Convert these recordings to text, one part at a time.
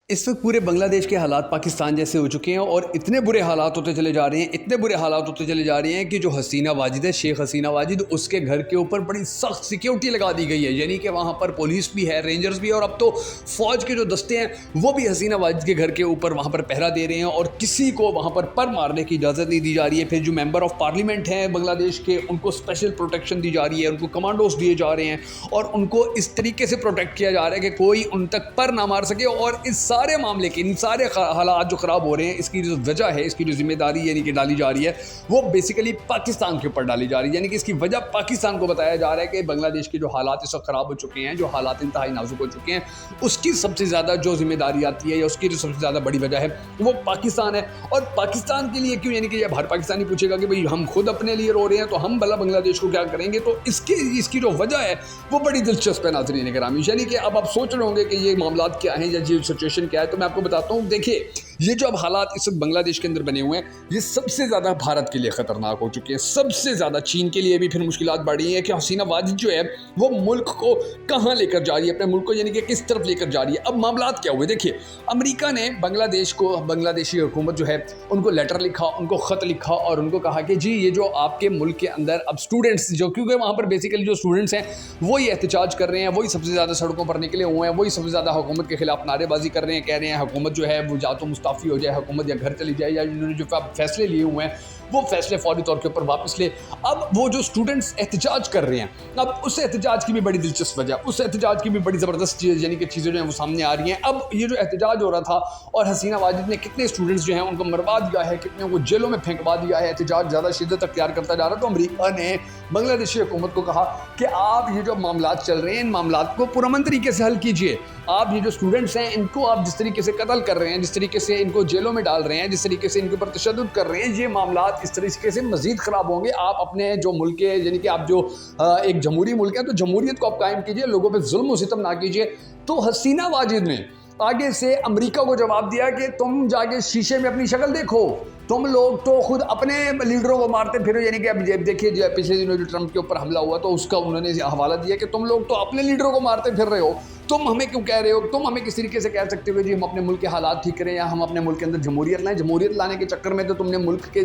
इस वक्त पूरे बांग्लादेश के हालात पाकिस्तान जैसे हो चुके हैं और इतने बुरे हालात होते चले जा रहे हैं, इतने बुरे हालात होते चले जा रहे हैं कि जो हसीना वाजिद है, शेख हसीना वाजिद, उसके घर के ऊपर बड़ी सख्त सिक्योरिटी लगा दी गई है। यानी कि वहाँ पर पुलिस भी है, रेंजर्स भी है और अब तो फ़ौज के जो दस्ते हैं वो भी हसीना वाजिद के घर के ऊपर वहाँ पर पहरा दे रहे हैं और किसी को वहाँ पर मारने की इजाज़त नहीं दी जा रही है। फिर जो मेंबर ऑफ पार्लियामेंट हैं बांग्लादेश के, उनको स्पेशल प्रोटेक्शन दी जा रही है, उनको कमांडोज दिए जा रहे हैं और उनको इस तरीके से प्रोटेक्ट किया जा रहा है कि कोई उन तक पर ना मार सके। और इस सारे मामले के, इन सारे हालात जो ख़राब हो रहे हैं, इसकी जो वजह है, इसकी जो जिम्मेदारी यानी कि डाली जा रही है, वो बेसिकली पाकिस्तान के ऊपर डाली जा रही है। यानी कि इसकी वजह पाकिस्तान को बताया जा रहा है कि बांग्लादेश के जो हालात इस वक्त ख़राब हो चुके हैं, जो हालात इंतहाई नाजुक हो चुके हैं, उसकी सबसे ज़्यादा जो जिम्मेदारी आती है या उसकी जो सबसे ज़्यादा बड़ी वजह है वो पाकिस्तान है। और पाकिस्तान के लिए क्यों, यानी कि जब हर पाकिस्तानी पूछेगा कि भाई हम खुद अपने लिए रो रहे हैं तो हम भला बांग्लादेश को क्या करेंगे, तो इसकी जो वजह है वो बड़ी दिलचस्प है नाज़रीन गिरामी। यानी कि अब आप सोच रहे होंगे कि ये मामलात क्या हैं या ये सिचुएशन क्या है, तो मैं आपको बताता हूँ। देखिए, ये जो अब हालात इस वक्त बांग्लादेश के अंदर बने हुए हैं, ये सबसे ज़्यादा भारत के लिए ख़तरनाक हो चुके हैं। सबसे ज़्यादा चीन के लिए भी फिर मुश्किलात बढ़ रही हैं कि हसीना वाजिद जो है वो मुल्क को कहाँ लेकर जा रही है, अपने मुल्क को यानी कि किस तरफ लेकर जा रही है। अब मामलात क्या हुए, देखिए, अमेरिका ने बांग्लादेश को, बांग्लादेशी हुकूमत जो है उनको लेटर लिखा, उनको ख़त लिखा और उनको कहा कि जी ये जो आपके मुल्क के अंदर अब स्टूडेंट्स जो, क्योंकि वहाँ पर बेसिकली जो स्टूडेंट्स हैं वही एहतजाज कर रहे हैं, वही सबसे ज़्यादा सड़कों पर निकले हुए हैं, वही सबसे ज़्यादा हुकूमत के खिलाफ नारेबाजी कर रहे हैं, कह रहे हैं हुकूमत जो है वो या तो मुस्ताफ़ी हो जाए हुकूमत, या घर चली जाए, या इन्होंने जो फैसले लिए हुए हैं वो फैसले फौरी तौर के ऊपर वापस ले। अब वो जो स्टूडेंट्स एहतजाज कर रहे हैं, अब उस एहतजाज की भी बड़ी दिलचस्प वजह, उस एहतजाज की भी बड़ी ज़बरदस्त चीज़ यानी कि चीज़ें जो हैं वो सामने आ रही हैं। अब ये जो एहतजाज हो रहा था और हसीना वाजिद ने कितने स्टूडेंट्स जो हैं उनको मरवा दिया है, कितने को जेलों में फेंकवा दिया है, एहतजाज ज़्यादा शिद्दत अख्तियार करता जा रहा है, तो अमेरिका ने बांग्लादेशी हुकूमत को कहा कि आप ये जो मामलात चल रहे हैं, इन मामलात को पुरअमन तरीके से हल कीजिए। आप ये जो स्टूडेंट्स हैं इनको आप जिस तरीके से कत्ल कर रहे हैं, जिस तरीके से इनको जेलों में डाल रहे हैं, जिस तरीके से इनके ऊपर तशद्दुद कर रहे हैं, ये मामलात इस तरीके से मज़ीद ख़राब होंगे। आप अपने जो मुल्क के, यानी कि आप जो एक जमहूरी मुल्क है, तो जमहूरियत को आप कायम कीजिए, लोगों पे जुल्म और सितम ना कीजिए। तो हसीना वाजिद ने आगे से अमेरिका को जवाब दिया कि तुम जाके शीशे में अपनी शक्ल देखो, तुम लोग तो खुद अपने लीडरों को मारते फिरो। यानी कि अब देखिए, पिछले दिनों जो ट्रंप के ऊपर हमला हुआ तो उसका उन्होंने हवाला दिया कि तुम लोग तो अपने लीडरों को मारते फिर रहे हो, तुम हमें क्यों कह रहे हो, तुम हमें किस तरीके से कह सकते हो जी हम अपने मुल्क के हालात ठीक करें या हम अपने मुल्क के अंदर जमहूरियत लाएं। जमहूरियत लाने के चक्कर में तो तुमने मुल्क के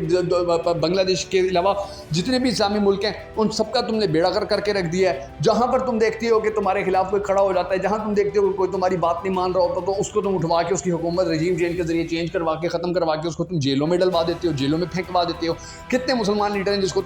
बांग्लादेश के अलावा जितने भी इस्लामी मुल्क हैं उन सबका तुमने बेड़ा कर करके रख दिया है। जहाँ पर तुम देखते हो कि तुम्हारे खिलाफ कोई खड़ा हो जाता है, जहाँ तुम देखते हो कि कोई तुम्हारी बात नहीं मान रहा होता, तो उसको तुम उठवा के उसकी हुकूमत रजीम चेंज के जरिए चेंज करवा के, ख़त्म करवा के उसको तुम जेलों में डलवा देते हो, जेलों में फेंकवा देते हो। कितने मुसलमान लीडर हैं जिनको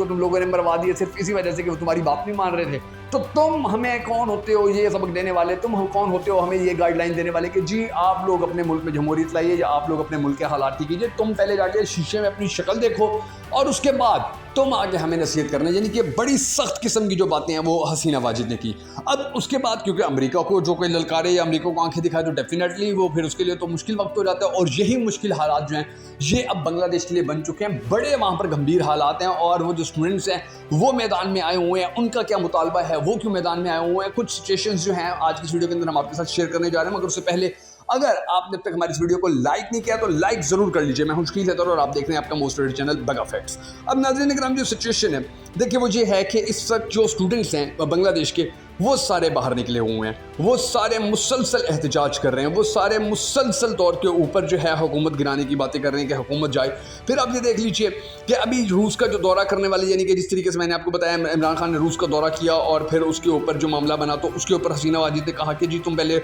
तुम लोगों ने मरवा दिए सिर्फ इसी वजह से कि वो तुम्हारी बात नहीं मान रहे थे। तो तुम हमें कौन होते हो ये सबक देने वाले, तुम हम कौन होते हो हमें ये गाइडलाइन देने वाले कि जी आप लोग अपने मुल्क में जमहूरियत लाइए या आप लोग अपने मुल्क के हालात ठीक कीजिए। तुम पहले जाके शीशे में अपनी शक्ल देखो और उसके बाद तुम आगे हमें नसीहत करना। यानी कि बड़ी सख्त किस्म की जो बातें हैं वो हसीना वाजिद ने की। अब उसके बाद क्योंकि अमेरिका को जो कोई ललकारे या अमेरिका को आंखें दिखाए तो डेफिनेटली वो फिर उसके लिए तो मुश्किल वक्त हो जाता है। और यही मुश्किल हालात जो हैं ये अब बांग्लादेश के लिए बन चुके हैं। बड़े वहाँ पर गंभीर हालात हैं और वो जो स्टूडेंट्स हैं वो मैदान में आए हुए हैं, उनका क्या मुतालबा है, वो क्यों मैदान में आए हुए हैं। कुछ सिचुएशंस जो हैं आज की वीडियो के अंदर हम आपके साथ शेयर करने जा रहे हैं, मगर उससे पहले अगर आपने अब तक हमारी इस वीडियो को लाइक नहीं किया तो लाइक जरूर कर लीजिए। मैं हूं शकील हैदर और आप देख रहे हैं आपका मोस्ट फेवरेट चैनल बगा फैक्ट्स। अब नाज़रीन किराम, जो सिचुएशन है देखिए वो ये है कि इस वक्त जो स्टूडेंट्स हैं बांग्लादेश के वो सारे बाहर निकले हुए हैं, वो सारे मुसलसल एहतजाज कर रहे हैं, वो सारे मुसलसल तौर के ऊपर जो है हुकूमत गिराने की बातें कर रहे हैं कि हुकूमत जाए। फिर आप ये देख लीजिए कि अभी रूस का जो दौरा करने वाले, यानी कि जिस तरीके से मैंने आपको बताया इमरान खान ने रूस का दौरा किया और फिर उसके ऊपर जो मामला बना तो उसके ऊपर हसीना वाजिद ने कहा कि जी तुम पहले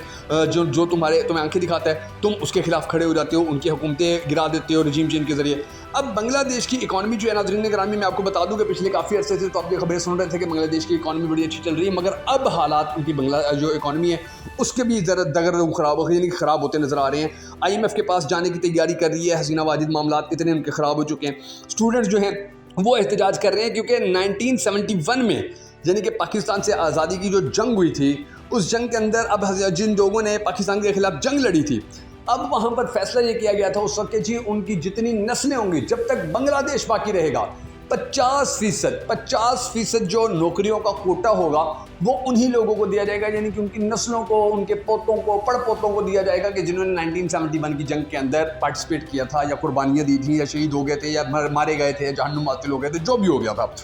जो तुम्हें आंखें दिखाता है तुम उसके खिलाफ खड़े हो जाते हो, उनकी हुकूमतें गिरा देते हो रजीम चेंज के जरिए। अब बांग्लादेश की इकॉनमी जो है नाज़रीन गिरामी, मैं आपको बता दूं कि पिछले काफ़ी अर्से से तो आप ये खबरें सुन रहे थे कि बांग्लादेश की इकॉनमी बड़ी अच्छी चल रही है, मगर अब हालात उनकी जो इकॉनमी है उसके भी ज़रा दगर ख़राब हो गए, यानी ख़राब होते नज़र आ रहे हैं। IMF के पास जाने की तैयारी कर रही है हसीना वाजिद। मामलात इतने उनके ख़राब हो चुके हैं, स्टूडेंट्स जो हैं वो एहतजाज कर रहे हैं क्योंकि 1971 में यानी कि पाकिस्तान से आज़ादी की जो जंग हुई थी उस जंग के अंदर अब जिन लोगों ने पाकिस्तान के खिलाफ जंग लड़ी थी, अब वहाँ पर फैसला ये किया गया था उस वक्त जी उनकी जितनी नस्लें होंगी, जब तक बांग्लादेश बाकी रहेगा, 50% जो नौकरियों का कोटा होगा वो उन्हीं लोगों को दिया जाएगा। यानी कि उनकी नस्लों को, उनके पोतों को, पड़पोतों को दिया जाएगा कि जिन्होंने 1971 की जंग के अंदर पार्टिसिपेट किया था या कुर्बानियाँ दी थी या शहीद हो गए थे या मारे गए थे या जहन्नुम हासिल हो गए थे, जो भी हो गया था।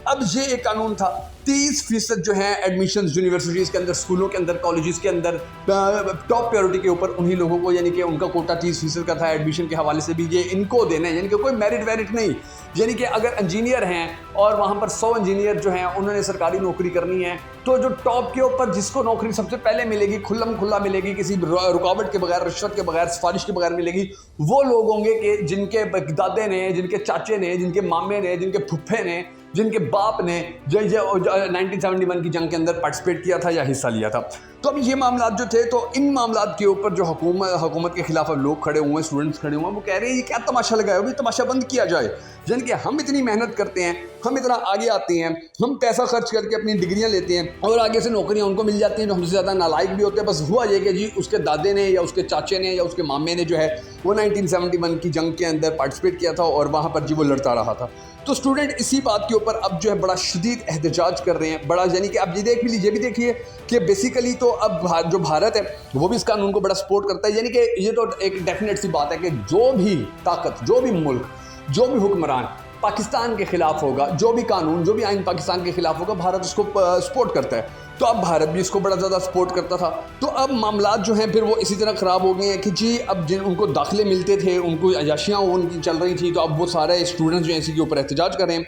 अब ये एक कानून था 30% जो है एडमिशन यूनिवर्सिटीज़ के अंदर, स्कूलों के अंदर, कॉलेजेस के अंदर टॉप प्रायोरिटी के ऊपर उन्हीं लोगों को, यानी कि उनका कोटा 30% का था एडमिशन के हवाले से भी, ये इनको देना है, यानी कि कोई मेरिट वेरिट नहीं। यानी कि अगर इंजीनियर हैं और वहाँ पर 100 इंजीनियर जो हैं उन्होंने सरकारी नौकरी करनी है, तो जो टॉप के ऊपर जिसको नौकरी सबसे पहले मिलेगी, खुल्लम खुल्ला मिलेगी, किसी रुकावट के बगैर, रिश्वत के बगैर, सिफारिश के बगैर मिलेगी, वो लोग होंगे कि जिनके दादे ने, जिनके चाचे ने, जिनके मामे ने, जिनके फुफ्फे ने, जिनके बाप ने 1971 की जंग के अंदर पार्टिसिपेट किया था या हिस्सा लिया था। तो अब ये मामला जो थे, तो इन मामला के ऊपर जो हुकूमत के खिलाफ लोग खड़े हुए हैं, स्टूडेंट्स खड़े हुए हैं, वो कह रहे हैं ये क्या तमाशा लगाया हो, तमाशा बंद किया जाए। यानी कि हम इतनी मेहनत करते हैं, हम इतना आगे आते हैं, हम पैसा खर्च करके अपनी डिग्रियां लेते हैं और आगे से नौकरियां उनको मिल जाती हैं जो हमसे ज़्यादा नालायक भी होते हैं। बस हुआ ये कि जी उसके दादे ने या उसके चाचे ने या उसके मामे ने जो है वो 1971 की जंग के अंदर पार्टिसिपेट किया था और वहाँ पर जी वो लड़ता रहा था। तो स्टूडेंट इसी बात के ऊपर अब जो है बड़ा शदीद एहतजाज कर रहे हैं, बड़ा, यानी कि अब ये देख लीजिए, ये भी देखिए कि बेसिकली तो अब जो भारत है वो भी इस कानून को बड़ा सपोर्ट करता है। यानी कि ये तो एक डेफिनेट सी बात है कि जो भी ताकत, जो भी मुल्क, जो भी हुक्मरान पाकिस्तान के खिलाफ होगा, जो भी कानून, जो भी आइन पाकिस्तान के खिलाफ होगा, भारत उसको सपोर्ट करता है। तो अब भारत भी इसको बड़ा ज़्यादा सपोर्ट करता था। तो अब मामला जो हैं फिर वो इसी तरह ख़राब हो गए हैं कि जी अब जिन उनको दाखिले मिलते थे, उनको अयाशियाँ उनकी चल रही थी, तो अब वो सारे स्टूडेंट्स जो हैं इसी के ऊपर एहतजाज कर रहे हैं।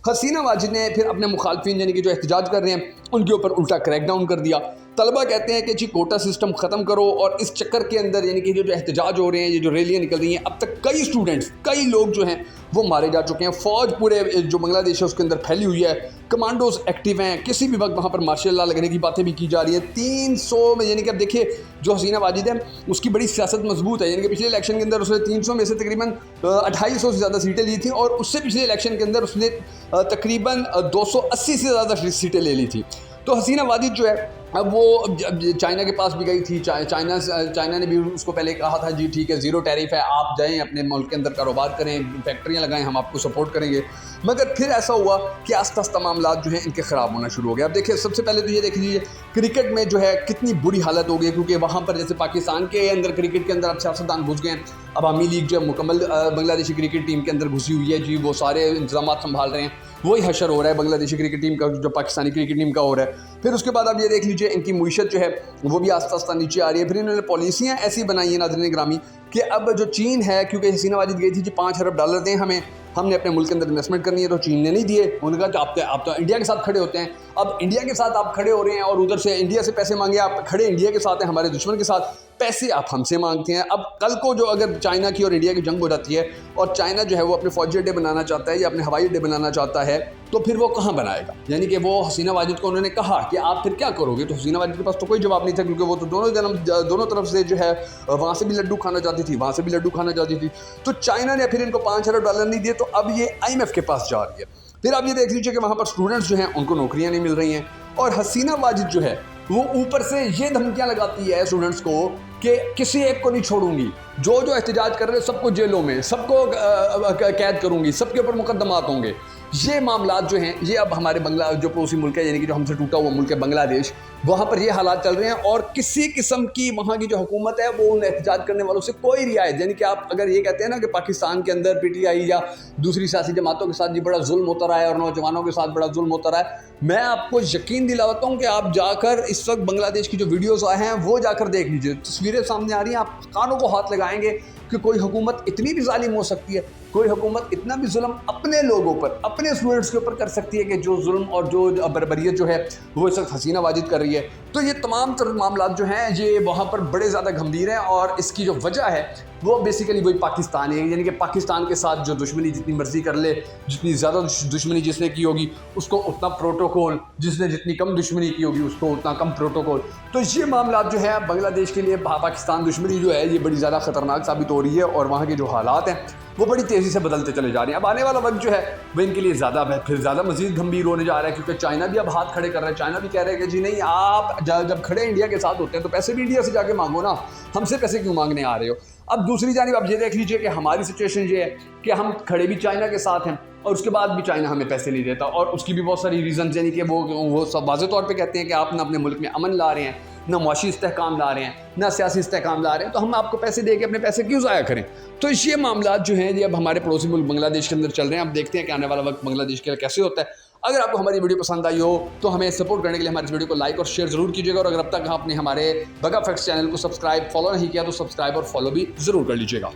हसीना वाजिद ने फिर अपने मुखालफिन यानी कि जो एहतजाज कर रहे हैं उनके ऊपर उल्टा क्रैकडाउन कर दिया। तलबा कहते हैं कि जी कोटा सिस्टम ख़त्म करो, और इस चक्कर के अंदर यानी कि जो एहतजाज हो रहे हैं, ये जो रैलियाँ निकल रही हैं, अब तक कई स्टूडेंट्स, कई लोग जो हैं वो मारे जा चुके हैं। फ़ौज पूरे जो बांग्लादेश है उसके अंदर फैली हुई है, कमांडोज एक्टिव हैं, किसी भी वक्त वहाँ पर मार्शल लॉ लगने की बातें भी की जा रही है। 300 में, यानी कि अब देखिए जो हसीना वाजिद है उसकी बड़ी सियासत मजबूत है। यानी कि पिछले इलेक्शन के अंदर उसने 300 में से तकरीबन 2800 से ज़्यादा सीटें ली थी, और उससे पिछले इलेक्शन के अंदर उसने तकरीबन 280 से ज़्यादा सीटें ले ली थी। तो हसीना वाजिद जो है अब वो चाइना के पास भी गई थी। चाइना ने भी उसको पहले कहा था जी ठीक है, ज़ीरो टैरिफ है, आप जाएं अपने मुल्क के अंदर कारोबार करें, फैक्ट्रियां लगाएं, हम आपको सपोर्ट करेंगे। मगर फिर ऐसा हुआ कि आस्ता आस्ता मामला जो है इनके ख़राब होना शुरू हो गया। अब देखिए सबसे पहले तो ये देख लीजिए क्रिकेट में जो है कितनी बुरी हालत हो गई, क्योंकि वहाँ पर जैसे पाकिस्तान के अंदर क्रिकेट के अंदर अब सियासतदान घुस गए हैं। अब आवामी लीग जो है मुकम्मल बांग्लादेशी क्रिकेट टीम के अंदर घुसी हुई है जी, वो सारे इंतजाम संभाल रहे हैं, वही हशर हो रहा है बांग्लादेशी क्रिकेट टीम का जो पाकिस्तानी क्रिकेट टीम का हो रहा है। फिर उसके बाद आप ये देख लीजिए इनकी मुईशत जो है वो भी आस्ता आस्ता नीचे आ रही है। फिर इन्होंने पॉलिसियाँ ऐसी बनाई हैं नाज़रीन ग्रामी कि अब जो चीन है, क्योंकि हसीना वाजिद गई थी जी 5 अरब डॉलर दें हमें, हमने अपने मुल्क के अंदर इन्वेस्टमेंट करनी है, तो चीन ने नहीं दिए। उन्होंने कहा कि आप तो इंडिया के साथ खड़े होते हैं। अब इंडिया के साथ आप खड़े हो रहे हैं और उधर से इंडिया से पैसे मांगे, आप खड़े इंडिया के साथ हैं, हमारे दुश्मन के साथ पैसे आप हमसे मांगते हैं। अब कल को जो अगर चाइना की और इंडिया की जंग हो जाती है और चाइना जो है वो अपने फौजी अड्डे बनाना चाहता है या अपने हवाई अड्डे बनाना चाहता है, तो फिर वो कहाँ बनाएगा। यानी कि वो हसीना वाजिद को उन्होंने कहा कि आप फिर क्या करोगे, तो हसीना वाजिद के पास तो कोई जवाब नहीं था, क्योंकि वो तो दोनों तरफ से जो है वहाँ से भी लड्डू खाना चाहती थी, वहाँ से भी लड्डू खाना चाहती थी। तो चाइना ने फिर इनको 5 अरब डॉलर नहीं दिए, तो अब ये IMF के पास जा रही है। फिर आप ये देख लीजिए कि वहाँ पर स्टूडेंट्स जो हैं उनको नौकरियाँ नहीं मिल रही हैं, और हसीना वाजिद जो है वो ऊपर से ये धमकियाँ लगाती है स्टूडेंट्स को कि किसी एक को नहीं छोड़ूंगी, जो एहतजाज कर रहे हैं सबको जेलों में, सबको कैद करूंगी, सबके ऊपर मुकदमात होंगे। ये मामला जो हैं ये अब हमारे जो पड़ोसी मुल्क है, यानी कि जो हमसे टूटा हुआ मुल्क है बांग्लादेश, वहाँ पर ये हालात चल रहे हैं, और किसी किस्म की वहाँ की जो हुकूमत है वो उन एहतजाज करने वालों से कोई रियायत, यानी कि आप अगर ये कहते हैं ना कि पाकिस्तान के अंदर PTI या दूसरी सियासी जमातों के साथ जी बड़ा जुल्म होता रहा है और नौजवानों के साथ बड़ा जुल्म होता रहा है, मैं आपको यकीन दिलाता हूँ कि आप जाकर इस वक्त बांग्लादेश की जो वीडियोज़ आए हैं वो जाकर देख लीजिए, तस्वीरें सामने आ रही हैं, आप कानों को हाथ लगाएंगे कि कोई हुकूमत इतनी भी जालिम हो सकती है, कोई हुकूमत इतना भी जुल्म अपने लोगों पर, अपने स्टूडेंट्स के ऊपर कर सकती है कि जो जुल्म और जो बर्बरियत जो है वो इस वक्त हसीना वाजिद कर रही है। तो ये तमाम मामला जो हैं ये वहाँ पर बड़े ज़्यादा गंभीर हैं, और इसकी जो वजह है वो बेसिकली वही पाकिस्तान है। यानी कि पाकिस्तान के साथ जो दुश्मनी जितनी मर्जी कर ले, जितनी ज़्यादा दुश्मनी जिसने की होगी उसको उतना प्रोटोकॉल, जिसने जितनी कम दुश्मनी की होगी उसको उतना कम प्रोटोकॉल। तो ये मामला जो है बांग्लादेश के लिए पाकिस्तान दुश्मनी जो है ये बड़ी ज़्यादा ख़तरनाक साबित हो रही है, और वहाँ के जो हालात हैं वो बड़ी तेज़ी से बदलते चले जा रहे हैं। अब आने वाला वक्त जो है वो इनके लिए ज़्यादा मज़ीद गंभीर होने जा रहा है, क्योंकि चाइना भी अब हाथ खड़े कर रहा है। चाइना भी कह रहा है कि जी नहीं, आप जब खड़े इंडिया के साथ होते हैं तो पैसे भी इंडिया से जाके मांगो ना, हमसे पैसे क्यों मांगने आ रहे हो। अब दूसरी जानिब आप ये देख लीजिए कि हमारी सिचुएशन ये है कि हम खड़े भी चाइना के साथ हैं और उसके बाद भी चाइना हमें पैसे नहीं देता, और उसकी भी बहुत सारी रीज़न, यानी कि वो सब वाज़े तौर पे कहते हैं कि आप ना अपने मुल्क में अमन ला रहे हैं, ना मुआशी इस्तेहकाम ला रहे हैं, ना सियासी इस्तेहकाम ला रहे हैं, तो हम आपको पैसे दे के अपने पैसे क्यों ज़ाया करें। तो ये मामला जो हैं ये अब हमारे पड़ोसी मुल्क बांग्लादेश के अंदर चल रहे हैं। अब देखते हैं कि आने वाला वक्त बांग्लादेश के कैसे होता है। अगर आपको हमारी वीडियो पसंद आई हो तो हमें सपोर्ट करने के लिए हमारी इस वीडियो को लाइक और शेयर जरूर कीजिएगा, और अगर अब तक आपने हमारे बगा फैक्ट्स चैनल को सब्सक्राइब फॉलो नहीं किया तो सब्सक्राइब और फॉलो भी जरूर कर लीजिएगा।